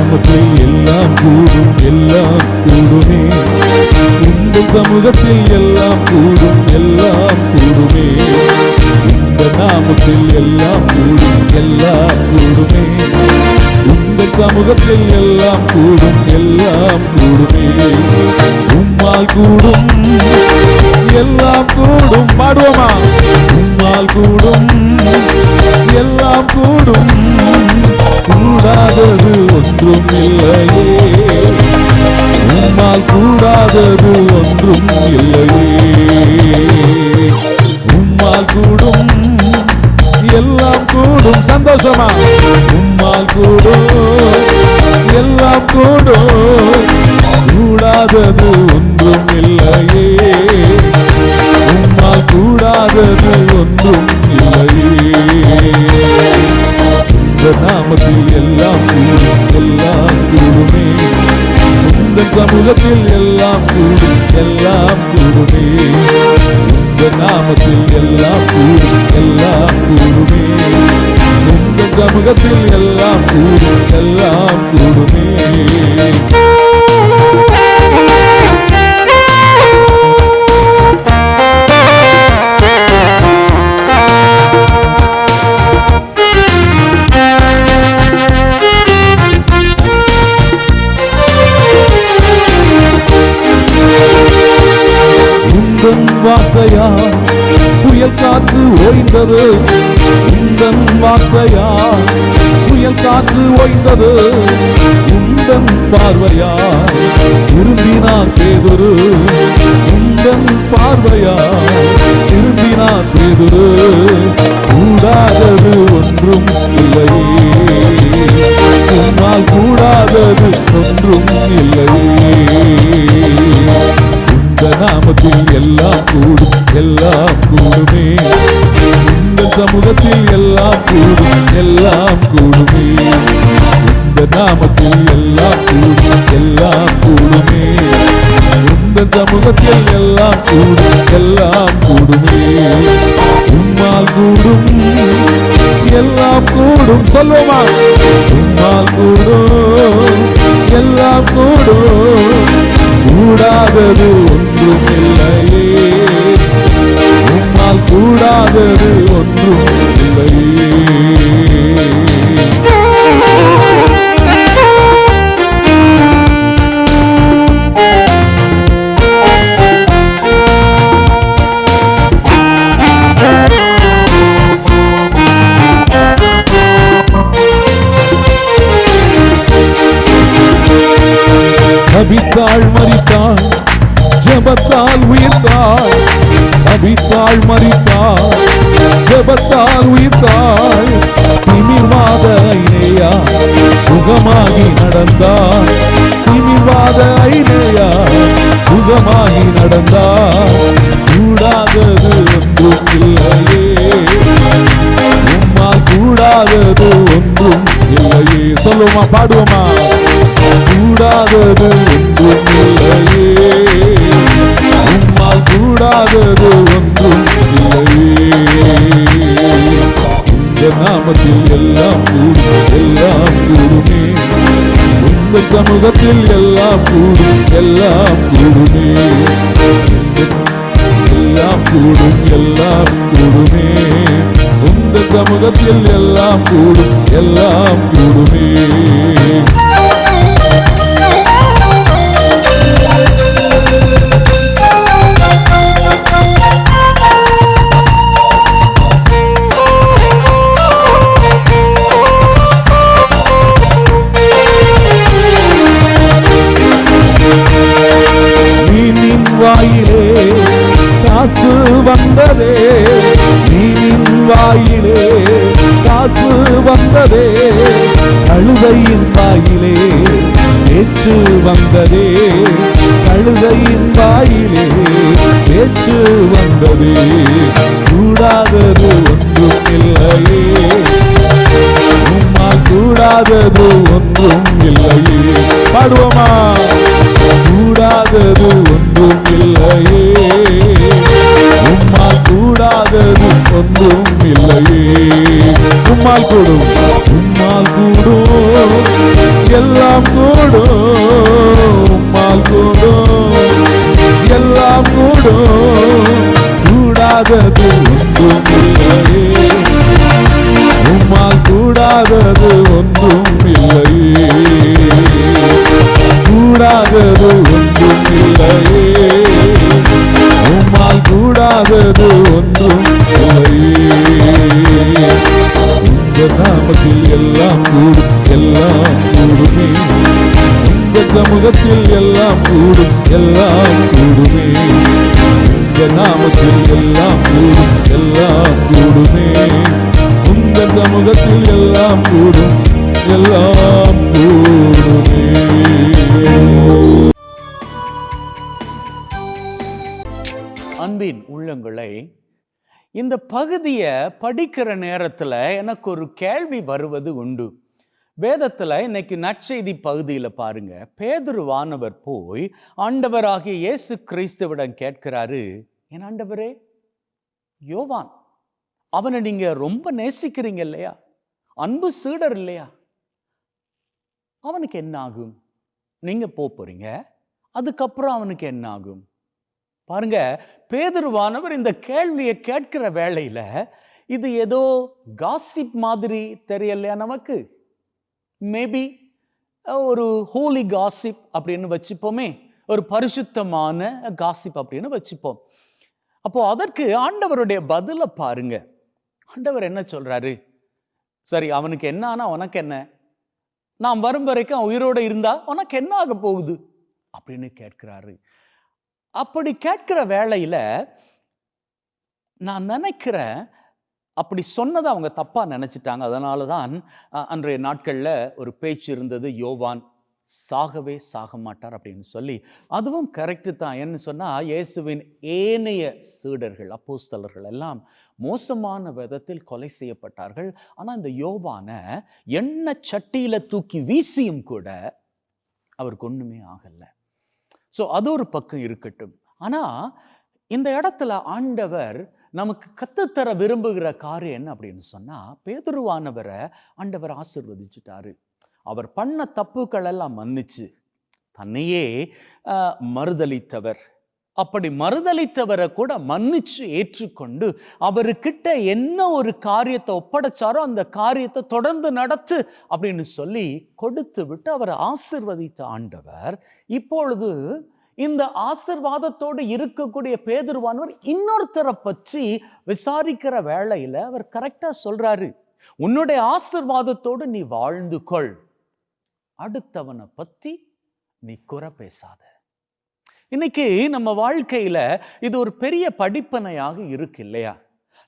நாமத்தில் எல்லாம் கூடும், எல்லாம் கூடுமே. உங்கள் சமூகத்தில் எல்லாம் கூடும், எல்லாம் கூடுமே. இந்த நாமத்தில் எல்லாம் கூடும், எல்லாம் கூடுமே. உங்கள் சமூகத்தில் எல்லாம் கூடும், எல்லாம் கூடுமே. உம்மால் கூடும், எல்லாம் கூடும். பாடுவோமா? உம்மால் கூடும், எல்லாம் கூடும். கூடாதது ஒன்றும் இல்லையே. உம்மால் கூடாதது ஒன்றும் இல்லையே. உம்மால் கூடும், எல்லாம் கூடும். சந்தோஷமா? உம்மால் கூடும், எல்லாம் கூடும். கூடாதது ஒன்றும் இல்லையே. உம்மால் கூடாதது ஒன்றும் இல்லையே. இந்த நாமத்தில் எல்லாம் கூடும், எல்லாம் கூடுமே. உங்கள் சமூகத்தில் எல்லாம் கூடும், எல்லாம் கூடுமே. இந்த நாமத்தில் எல்லாம் கூடும், எல்லாம் கூடுமே. உங்கள் சமூகத்தில் எல்லாம் கூடும், எல்லாம் கூடுமே. வார்த்தையா புயல் காற்று ஓய்ந்தது. உந்தன் வார்த்தையா புயல் காற்று ஓய்ந்தது. உந்தன் பார்வையா திருந்தினார் பேதுரு. உந்தன் பார்வையா திருந்தினார் பேதுரு. கூடாதது ஒன்றும் இல்லையே. உம்மால் கூடாதது ஒன்றும் இல்லையே. இந்த நாமத்தில் எல்லாம் கூடும், எல்லாம் கூடுமே. இந்த சமூகத்தில் எல்லாம் கூடும், எல்லாம் கூடுமே. இந்த நாமத்தில் எல்லாம் கூடும், எல்லாம் கூடுமே. இந்த சமூகத்தில் எல்லாம் கூடும், எல்லாம் கூடுமே. உம்மால் கூடும், எல்லாம் கூடும். சொல்லுமா? உம்மால் கூடும், எல்லாம் கூடும். கூடாதது ஒன்றும் இல்லையே. உம்மால் கூடாதது ஒன்றும் இல்லையே. தபித்தாள் மரித்தாள், ஜெபத்தால் உயிர்த்தாள். தபித்தாள் மரித்தாள், ஜெபத்தால் உயிர்த்தாள். திமிர்வாத ஐனேயா சுகமாகி நடந்தாள். திமிர்வாத ஐனேயா சுகமாகி நடந்தாள். கூடாதது ஒன்றும் இல்லையே. உம்மால் கூடாதது ஒன்றும் இல்லையே. சொல்லுமா? பாடுவோமா? கூடாதது ஒன்றும் இல்லையே. உம்மால் கூடாதது ஒன்றும் இல்லையே. இந்த நாமத்தில் எல்லாம் கூடும், எல்லாம் கூடுமே. இந்த சமூகத்தில் எல்லாம் கூடும், எல்லாம் கூடுமே. எல்லாம் கூடும், எல்லாம் கூடுமே. இந்த சமூகத்தில் எல்லாம் கூடும், எல்லாம் கூடுமே. வாயிலே காசு வந்ததே. நீனின் வாயிலே காசு வந்ததே. கழுதையின் வாயிலே பேச்சு வந்ததே. கழுதையின் வாயிலே பேச்சு வந்ததே. கூடாதது ஒன்றும் இல்லையே. உம்மால் கூடாதது ஒன்றும் இல்லையே. பாடுவோமா? கூடாதது ஒன்றும் இல்லையே. உம்மால் கூடாதது ஒன்றும் இல்லையே. உம்மால் கூடும், உம்மால் கூடும். எல்லாம் கூடும், உம்மால் கூடும், எல்லாம் கூடும், கூடாதது ஒன்றும் இல்லையே, உம்மால் கூடாதது ஒன்றும் இல்லையே, கூடாதது ஒன்றும் இல்லையே, உம்மால் கூடாதது ஒன்றும் இல்லையே. உங்க நாமத்தில் எல்லாம் கூடும், எல்லாம் கூடுமே, உங்க சமூகத்தில் எல்லாம் கூடும், எல்லாம் கூடுமே, உங்க நாமத்தில் எல்லாம் கூடும், எல்லாம் கூடுமே, உங்க சமூகத்தில் எல்லாம் கூடும், எல்லாம் கூடுமே. அன்பின் உள்ளங்களை, இந்த பகுதியை படிக்கிற நேரத்தில் எனக்கு ஒரு கேள்வி வருவது உண்டு. வேதத்தில் இன்னைக்கு நற்செய்தி பகுதியில் பாருங்க, பேதுருவானவர் போய் ஆண்டவராகிய இயேசு கிறிஸ்துவிடம் கேட்கிறாரு, என் ஆண்டவரே, யோவான் அவனை நீங்க ரொம்ப நேசிக்கிறீங்க இல்லையா, அன்பு சீடர் இல்லையா, அவனுக்கு என்ன ஆகும்? நீங்க போறீங்க, அதுக்கப்புறம் அவனுக்கு என்ன ஆகும்? பாருங்க, பேதுருவானவர் இந்த கேள்வியை கேட்கிற வேளையில இது ஏதோ காசிப் மாதிரி தெரியலையா நமக்கு? மேபி ஒரு ஹோலி காசிப் அப்படின்னு வச்சுப்போமே, ஒரு பரிசுத்தமான காசிப் அப்படின்னு வச்சுப்போம். அப்போ அதற்கு ஆண்டவருடைய பதில பாருங்க. ஆண்டவர் என்ன சொல்றாரு? சரி, அவனுக்கு என்ன ஆனா உனக்கு என்ன? நான் வரும் வரைக்கும் உயிரோட இருந்தா உனக்கு என்ன ஆக போகுது அப்படின்னு கேட்கிறாரு. அப்படி கேட்கிற வேளையில நான் நினைக்கிறேன், அப்படி சொன்னதை அவங்க தப்பா நினைச்சிட்டாங்க. அதனாலதான் அன்றைய நாட்கள்ல ஒரு பேச்சு இருந்தது, யோவான் சாகவே சாக மாட்டார் அப்படின்னு சொல்லி. அதுவும் கரெக்டு தான். என்ன சொன்னா, இயேசுவின் ஏனைய சீடர்கள் அப்போஸ்தலர்கள் எல்லாம் மோசமான விதத்தில் கொலை செய்யப்பட்டார்கள். ஆனா இந்த யோவான எண்ணெய் சட்டியில தூக்கி வீசியும் கூட அவருக்கு ஒண்ணுமே ஆகல. ஸோ அது ஒரு பக்கம் இருக்கட்டும். ஆனா இந்த இடத்துல ஆண்டவர் நமக்கு கத்துத்தர விரும்புகிற காரியம் என்ன அப்படின்னு சொன்னா, பேதுருவானவரை ஆண்டவர் ஆசீர்வதிச்சுட்டாரு. அவர் பண்ண தப்புக்கள் எல்லாம் மன்னிச்சு தன்னையே மறுதலித்தவர். அப்படி மறுதலித்தவரை கூட மன்னிச்சு ஏற்றுக்கொண்டு அவர்கிட்ட என்ன ஒரு காரியத்தை ஒப்படைச்சாரோ அந்த காரியத்தை தொடர்ந்து நடத்து அப்படின்னு சொல்லி கொடுத்து விட்டு அவரை ஆசீர்வதித்த ஆண்டவர் இப்பொழுது இந்த ஆசீர்வாதத்தோடு இருக்கக்கூடிய பேதுருவானவர் இன்னொருத்தரை பற்றி விசாரிக்கிற வேளையில அவர் கரெக்டா சொல்றாரு, உன்னுடைய ஆசீர்வாதத்தோடு நீ வாழ்ந்து கொள், அடுத்தவனை பத்தி நீ குறை பேசாத. இன்னைக்கு நம்ம வாழ்க்கையில இது ஒரு பெரிய படிப்பனையாக இருக்கு இல்லையா?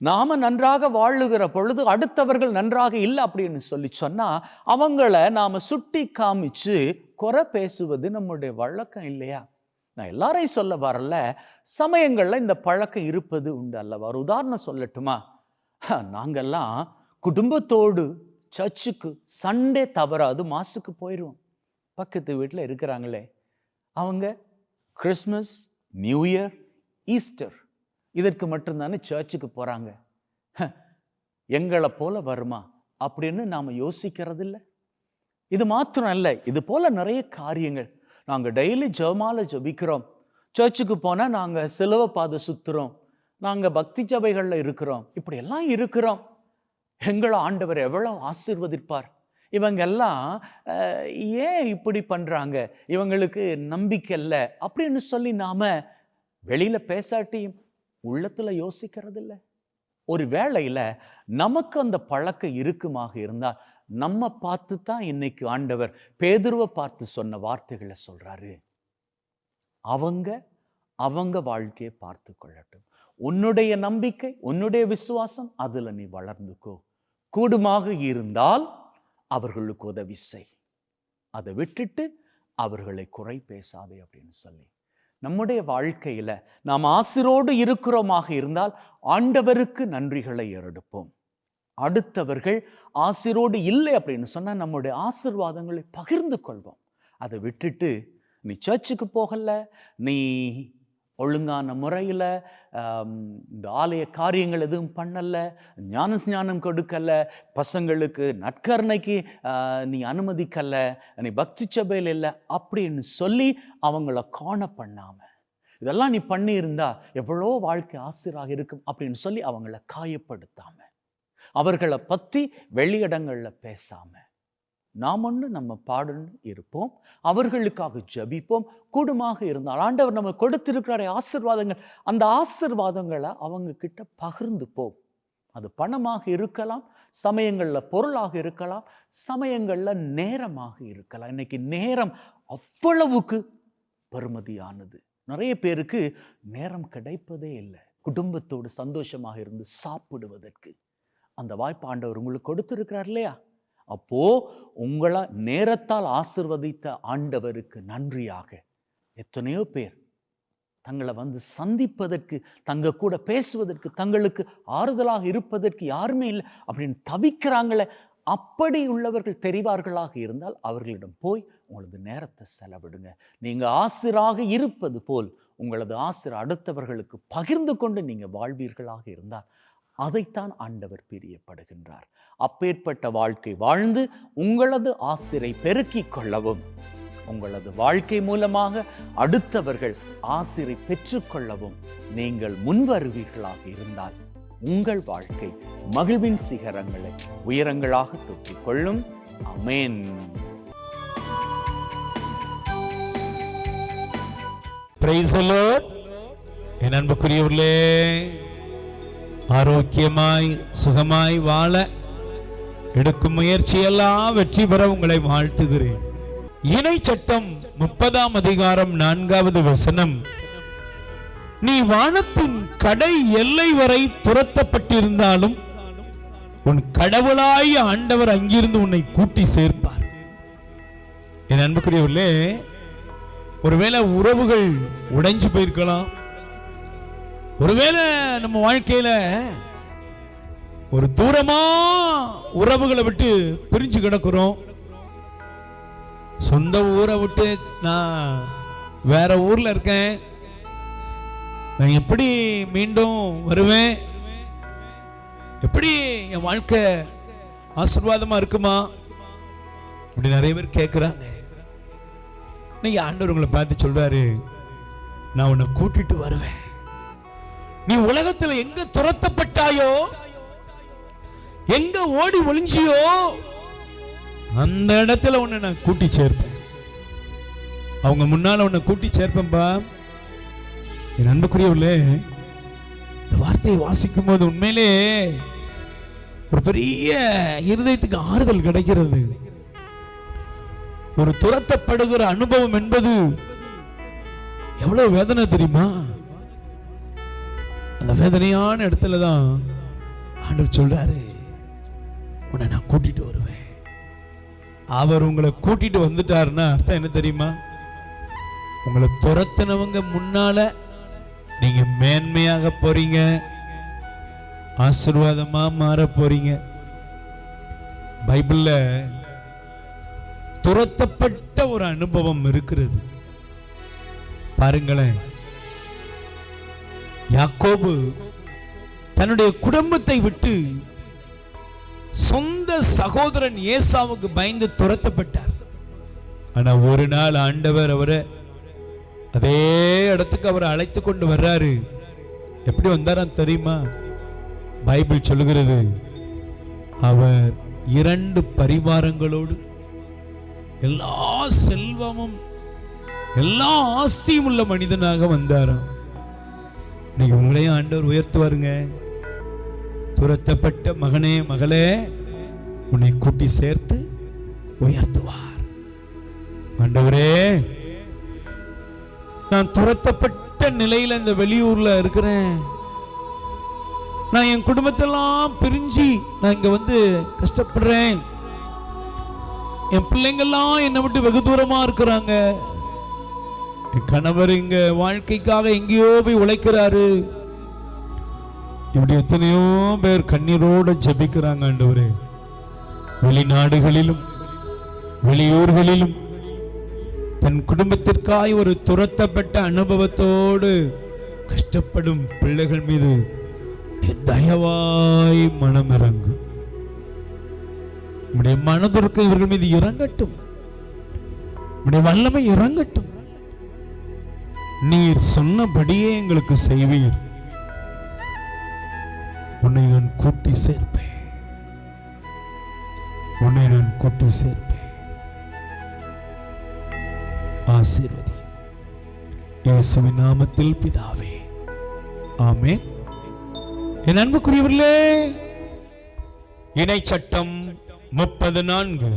நாம நன்றாக வாழுகிற பொழுது அடுத்தவர்கள் நன்றாக இல்லை அப்படின்னு சொல்லி சொன்னா அவங்கள நாம சுட்டி காமிச்சு குறை பேசுவது நம்முடைய வழக்கம் இல்லையா? நான் எல்லாரையும் சொல்ல வரல, சமயங்கள்ல இந்த பழக்கம் இருப்பது உண்டு அல்லவா? ஒரு உதாரணம் சொல்லட்டுமா? நாங்கெல்லாம் குடும்பத்தோடு சர்ச்சுக்கு சண்டே தவறாது மாசுக்கு போயிடுவோம். பக்கத்து வீட்டில் இருக்கிறாங்களே, அவங்க கிறிஸ்மஸ், நியூ இயர், ஈஸ்டர் இதற்கு மட்டும்தானே சர்ச்சுக்கு போறாங்க. எங்களை போல வருமா அப்படின்னு நாம யோசிக்கிறது இல்லை. இது மாத்திரம் அல்ல, இது போல நிறைய காரியங்கள். நாங்கள் டெய்லி ஜெபமாலை ஜெபிக்கிறோம், சர்ச்சுக்கு போனால் நாங்கள் சிலுவை பாதை சுத்துறோம், நாங்கள் பக்தி சபைகளில் இருக்கிறோம், இப்படி எல்லாம் இருக்கிறோம். எங்களை ஆண்டவர் எவ்வளவு ஆசீர்வதிப்பார். இவங்க எல்லாம் ஏன் இப்படி பண்றாங்க, இவங்களுக்கு நம்பிக்கை இல்லை அப்படின்னு சொல்லி நாம வெளியில பேசாட்டியும் உள்ளத்துல யோசிக்கிறது இல்லை. ஒரு வேளையில நமக்கு அந்த பழக்கம் இருக்குமாக இருந்தால் நம்ம பார்த்து தான் இன்னைக்கு ஆண்டவர் பேதுருவை பார்த்து சொன்ன வார்த்தைகளை சொல்றாரு. அவங்க வாழ்க்கையை பார்த்து கொள்ளட்டும். உன்னுடைய நம்பிக்கை, உன்னுடைய விசுவாசம், அதுல நீ வளர்ந்துக்கோ. கூடுமாக இருந்தால் அவர்களுக்கு உதவி செய், அதை விட்டுட்டு அவர்களை குறை பேசாதே அப்படின்னு சொல்லி நம்முடைய வாழ்க்கையில நாம் ஆசிரோடு இருக்கிறோமாக இருந்தால் ஆண்டவருக்கு நன்றிகளை ஏறெடுப்போம். அடுத்தவர்கள் ஆசிரோடு இல்லை அப்படின்னு சொன்னா நம்முடைய ஆசீர்வாதங்களை பகிர்ந்து கொள்வோம். அதை விட்டுட்டு நீ சர்ச்சுக்கு போகல, நீ ஒழுங்கான முறையில் இந்த ஆலய காரியங்கள் எதுவும் பண்ணலை, ஞானம் கொடுக்கல, பசங்களுக்கு நற்கருணைக்கு நீ அனுமதிக்கலை, நீ பக்தி சபையில் இல்லை அப்படின்னு சொல்லி அவங்கள காண பண்ணாம, இதெல்லாம் நீ பண்ணியிருந்தா எவ்வளோ வாழ்க்கை ஆசிராக இருக்கும் அப்படின்னு சொல்லி அவங்கள காயப்படுத்தாம, அவர்களை பற்றி வெளியிடங்களில் பேசாம, நாம் ஒன்று நம்ம பாடுன்னு இருப்போம், அவர்களுக்காக ஜபிப்போம். கூடுமாக இருந்தால் ஆண்டவர் நம்ம கொடுத்திருக்கிற ஆசீர்வாதங்கள், அந்த ஆசீர்வாதங்களை அவங்க கிட்ட பகிர்ந்துப்போம். அது பணமாக இருக்கலாம், சமயங்களில் பொருளாக இருக்கலாம், சமயங்களில் நேரமாக இருக்கலாம். இன்னைக்கு நேரம் அவ்வளவுக்கு பெறுமதியானது. நிறைய பேருக்கு நேரம் கிடைப்பதே இல்லை குடும்பத்தோடு சந்தோஷமாக இருந்து சாப்பிடுவதற்கு. அந்த வாய்ப்பு ஆண்டவர் உங்களுக்கு கொடுத்திருக்கிறார் இல்லையா? அப்போ உங்களை நேரத்தால் ஆசிர்வதித்த ஆண்டவருக்கு நன்றியாக எத்தனையோ பேர் தங்களை வந்து சந்திப்பதற்கு, தங்க கூட பேசுவதற்கு, தங்களுக்கு ஆறுதலாக இருப்பதற்கு யாருமே இல்லை அப்படின்னு தவிக்கிறாங்களே. அப்படி உள்ளவர்கள் தெரிவார்களாக இருந்தால் அவர்களிடம் போய் உங்களது நேரத்தை செலவிடுங்க. நீங்கள் ஆசிராக இருப்பது போல் உங்களது ஆசிர் அடுத்தவர்களுக்கு பகிர்ந்து கொண்டு நீங்கள் வாழ்வீர்களாக இருந்தால் அதைத்தான் ஆண்டவர் பிரியப்படுகின்றார். அப்பேற்பட்ட வாழ்க்கை வாழ்ந்து உங்களது ஆசிரை பெருக்கிக் கொள்ளவும், உங்களது வாழ்க்கை மூலமாக அடுத்தவர்கள் ஆசிரை பெற்றுக்கொள்ளவும் நீங்கள் முன்வருவீர்களாக இருந்தால் உங்கள் வாழ்க்கை மகிழ்வின் சிகரங்களை உயரங்களாக தொட்டிக் கொள்ளும். ஆமென். Praise the Lord. என் அன்புக்குரியவர்களே, ஆரோக்கியமாய் சுகமாய் வாழ எடுக்கும் முயற்சியெல்லாம் வெற்றி பெற உங்களை வாழ்த்துகிறேன். இணை சட்டம் 30ஆம் அதிகாரம் 4வது வசனம், நீ வானத்தின் கடை எல்லை வரை துரத்தப்பட்டிருந்தாலும் உன் கடவுளாய் ஆண்டவர் அங்கிருந்து உன்னை கூட்டி சேர்ப்பார். என் அன்புக்குரியவர்களே, ஒருவேளை உறவுகள் உடைஞ்சு போயிருக்கலாம், ஒருவேளை நம்ம வாழ்க்கையில ஒரு தூரமா உறவுகளை விட்டு பிரிஞ்சு கிடக்கிறோம். சொந்த ஊரை விட்டு நான் வேற ஊர்ல இருக்கேன், நான் எப்படி மீண்டும் வருவேன், எப்படி என் வாழ்க்கை ஆசீர்வாதமா இருக்குமா அப்படி நிறைய பேர் கேட்குறாங்க. இன்னைக்கு ஆண்டவர் உங்களை பார்த்து சொல்றாரு, நான் உன்னை கூட்டிட்டு வருவேன். நீ உலகத்தில் எங்க துரத்தப்பட்டாயோ, எங்க ஓடி ஒளிஞ்சியோ, அந்த இடத்துல உன்னை நான் கூட்டி சேர்ப்பேன். அவங்க முன்னால உன்னை கூட்டி சேர்ப்பேன்பா. என் அன்புக்குரியவர்களே, இந்த வார்த்தையை வாசிக்கும் போது உண்மையிலே ஒரு பெரிய இருதயத்துக்கு ஆறுதல் கிடைக்கிறது. ஒரு துரத்தப்படுகிற அனுபவம் என்பது எவ்வளவு வேதனை தெரியுமா? அந்த வேதனையான இடத்துல தான் ஆண்டவர் சொல்றாரு, உன்னை நான் கூட்டிட்டு வருவேன். அவர் உங்களை கூட்டிட்டு வந்துட்டாருன்னா அர்த்தம் என்ன தெரியுமா? உங்களை துரத்தினவங்க முன்னால நீங்க மேன்மையாக போறீங்க, ஆசீர்வாதமா மாற போறீங்க. பைபிள்ல துரத்தப்பட்ட ஒரு அனுபவம் இருக்கிறது. பாருங்களேன், யாக்கோபு தன்னுடைய குடும்பத்தை விட்டு சொந்த சகோதரன் ஏசாவுக்கு பயந்து துரத்தப்பட்டார். ஆனா ஒரு நாள் ஆண்டவர் அவரை அதே இடத்துக்கு அவரை அழைத்து கொண்டு வர்றாரு. எப்படி வந்தாராம் தெரியுமா? பைபிள் சொல்லுகிறது, அவர் 2 பரிவாரங்களோடு எல்லா செல்வமும் எல்லா ஆஸ்தியும் உள்ள மனிதனாக வந்தாராம். இன்னைக்கு உங்களையும் ஆண்டவர் உயர்த்துவாருங்க. துரத்தப்பட்ட மகனே மகளே, உன்னை கூட்டி சேர்த்து உயர்த்துவார். ஆண்டவரே, நான் துரத்தப்பட்ட நிலையில இந்த வெளியூர்ல இருக்கிறேன், நான் என் குடும்பத்தெல்லாம் பிரிஞ்சு நான் இங்க வந்து கஷ்டப்படுறேன், என் பிள்ளைங்கெல்லாம் என்னை விட்டு வெகு தூரமா இருக்கிறாங்க, என் கணவர் இங்க வாழ்க்கைக்காக எங்கேயோ போய் உழைக்கிறாரு. இப்படி எத்தனையோ பேர் கண்ணீரோட ஜெபிக்கிறாங்க. ஆண்டவரே, வெளிநாடுகளிலும் வெளியூர்களிலும் தன் குடும்பத்திற்காய் ஒரு துரத்தப்பட்ட அனுபவத்தோடு கஷ்டப்படும் பிள்ளைகள் மீது தயவாய் மனம் இறங்கும். உம்முடைய மனதுருக்கம் இவர்கள் மீது இறங்கட்டும். உம்முடைய வல்லமை இறங்கட்டும். நீர் சொன்னபடியே எங்களுக்கு செய்வீர். உன்னை நான் கூட்டி சேர்ப்பேன். உன்னை நான் கூட்டி சேர்ப்பேன். ஆசீர்வதி. இயேசுவின் நாமத்தில் பிதாவே, ஆமென். என் அன்புக்குரியவர்களே, இணை சட்டம் 34.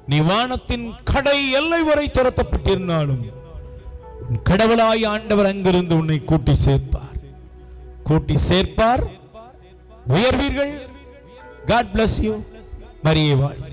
நீ வானத்தின் கடை எல்லை வரை துரத்தப்பட்டிருந்தாலும் உன் கடவுளாய் ஆண்டவர் அங்கிருந்து உன்னை கூட்டி சேர்ப்பார். கூட்டி சேர்ப்பார். உயர்வீர்கள். God bless you. மரியே வாழ்க.